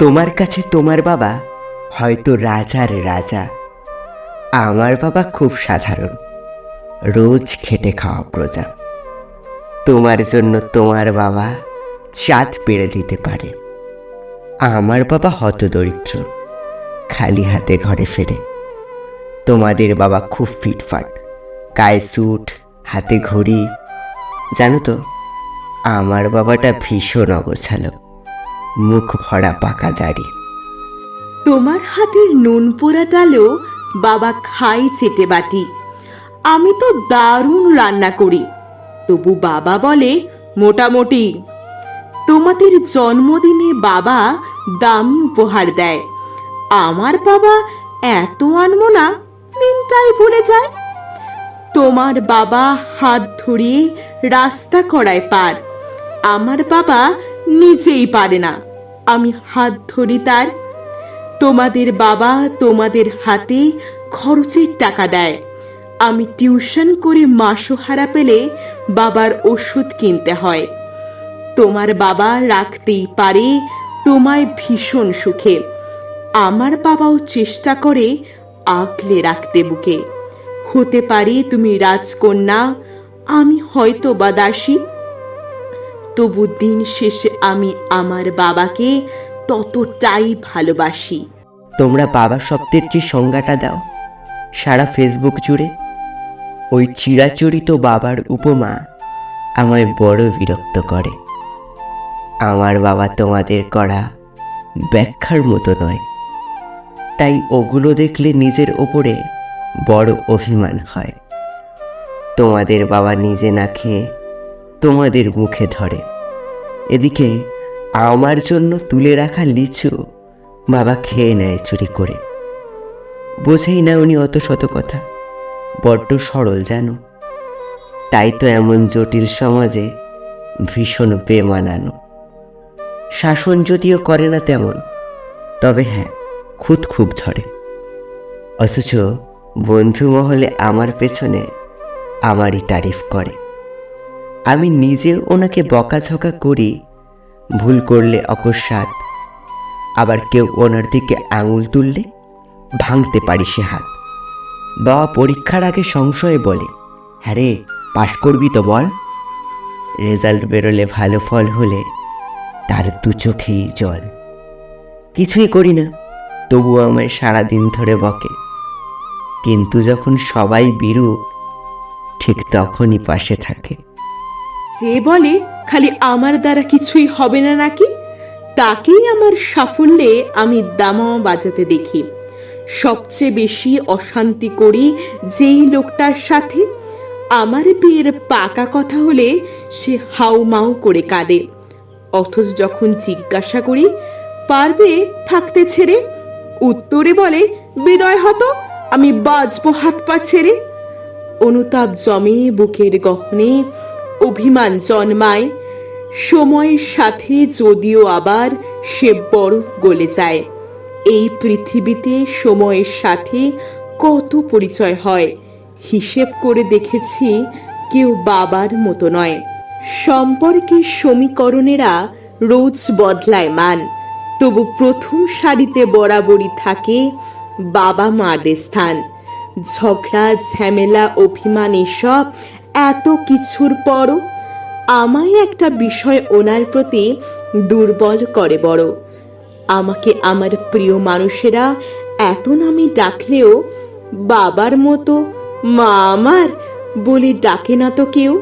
তোমার কাছে তোমার বাবা হয়তো রাজার রাজা, আমার বাবা খুব সাধারণ, রোজ খেটে খাওয়া প্রজা। তোমার জন্য তোমার বাবা চাঁদ পেড়ে দিতে পারে, আমার বাবা হতদরিদ্র, খালি হাতে ঘরে ফেরে। তোমাদের বাবা খুব ফিটফাট, গায়ে স্যুট, হাতে ঘড়ি। জানো তো, আমার বাবাটা ভীষণ অগোছালো, মুখ ভরা পাকা দাড়ি। তোমার হাতের নুন পোড়া ডালও বাবা খাই চেটে বাটি। আমি তো দারুণ রান্না করি, তবু বাবা বলে মোটামুটি। তোমাদের জন্মদিনে বাবা দামি উপহার দেয়, আমার বাবা এত আনবো না, দিনটাই ভুলে যায়। তোমার বাবা হাত ধরিয়ে রাস্তা করায় পার, আমার বাবা নিজেই পারে না, আমি হাত ধরি তার। তোমাদের বাবা তোমাদের হাতে খরচের টাকা দেয়, আমি টিউশন করে মাসোহারা পেলে বাবার ওষুধ কিনতে হয়। তোমার বাবা রাখতেই পারে তোমায় ভীষণ সুখে, আমার বাবাও চেষ্টা করে আগলে রাখতে বুকে। হতে পারে তুমি রাজকন্যা, আমি হয়তো বা দাসী, তবু দিন শেষে আমি আমার বাবাকে ততটাই ভালোবাসি। তোমরা বাবা শব্দের যে সংজ্ঞাটা দাও সারা ফেসবুক জুড়ে, ওই চিরাচরিত বাবার উপমা আমায় বড় বিরক্ত করে। আমার বাবা তোমাদের করা ব্যাখ্যার মতো নয়, তাই ওগুলো দেখলে নিজের ওপরে বড় অভিমান হয়। তোমাদের বাবা নিজে না খেয়ে তোমাদের মুখে ধরে, এদিকে আমার জন্য তুলে রাখা লিচু বাবা খেয়ে নেয় চুরি করে। বোঝেই না উনি অত শত কথা, বড্ড সরল জানো, তাই তো এমন জটিল সমাজে ভীষণ বেমানানো। শাসন যদিও করে না তেমন, তবে হ্যাঁ খুদ খুব ধরে। অথচ বন্ধু মহলে আমার পেছনে আমারই তারিফ করে। আমি নিজেও ওনাকে বকাঝকা করি, ভুল করলে অকস্মাৎ, আবার কেউ ওনার দিকে আঙুল তুললে ভাঙতে পারি সে হাত। বাবা পরীক্ষার আগে সংশয়ে বলে, হ্যাঁ রে পাশ করবি তো বল। রেজাল্ট বেরোলে ভালো ফল হলে তার দু চোখেই জল। কিছুই করি না, তবুও আমায় সারাদিন ধরে বকে, কিন্তু যখন সবাই বিরূপ ঠিক তখনই পাশে থাকে। যে বলে খালি আমার দ্বারা কিছুই হবে না নাকি, তাকেই আমার সাফল্যে আমি দামামা বাজাতে দেখি। সবচেয়ে বেশি অশান্তি করি যেই লোকটার সাথে, আমার বিয়ের পাকা কথা হলে সে হাউ মাউ করে কাঁদে, অথচ যখন জিজ্ঞাসা করি পারবে থাকতে ছেড়ে, উত্তরে বলে বিদয় হতো, আমি বাজবো হাত পা ছেড়ে। অনুতাপ জমে বুকের গহনে, অভিমান জন্মায়, সময়ের সাথে যদিও আবার সে বরফ গলে যায়। এই পৃথিবীতে সময়ের সাথে কত পরিচয় হয়, হিসেব করে দেখেছি কেউ বাবার মতো নয়। সম্পর্কের সমীকরণেরা রোজ বদলায় মান, তবু প্রথম সারিতে বরাবরই থাকে বাবা মাদের স্থান। ঝগড়া ঝামেলা অভিমান এসব এত কিছুর পরও আমায় একটা বিষয় ওনার প্রতি দুর্বল করে বড়। আমাকে আমার প্রিয় মানুষেরা এত নামে ডাকলেও বাবার মতো মা আমার বলে ডাকে না তো কেউ।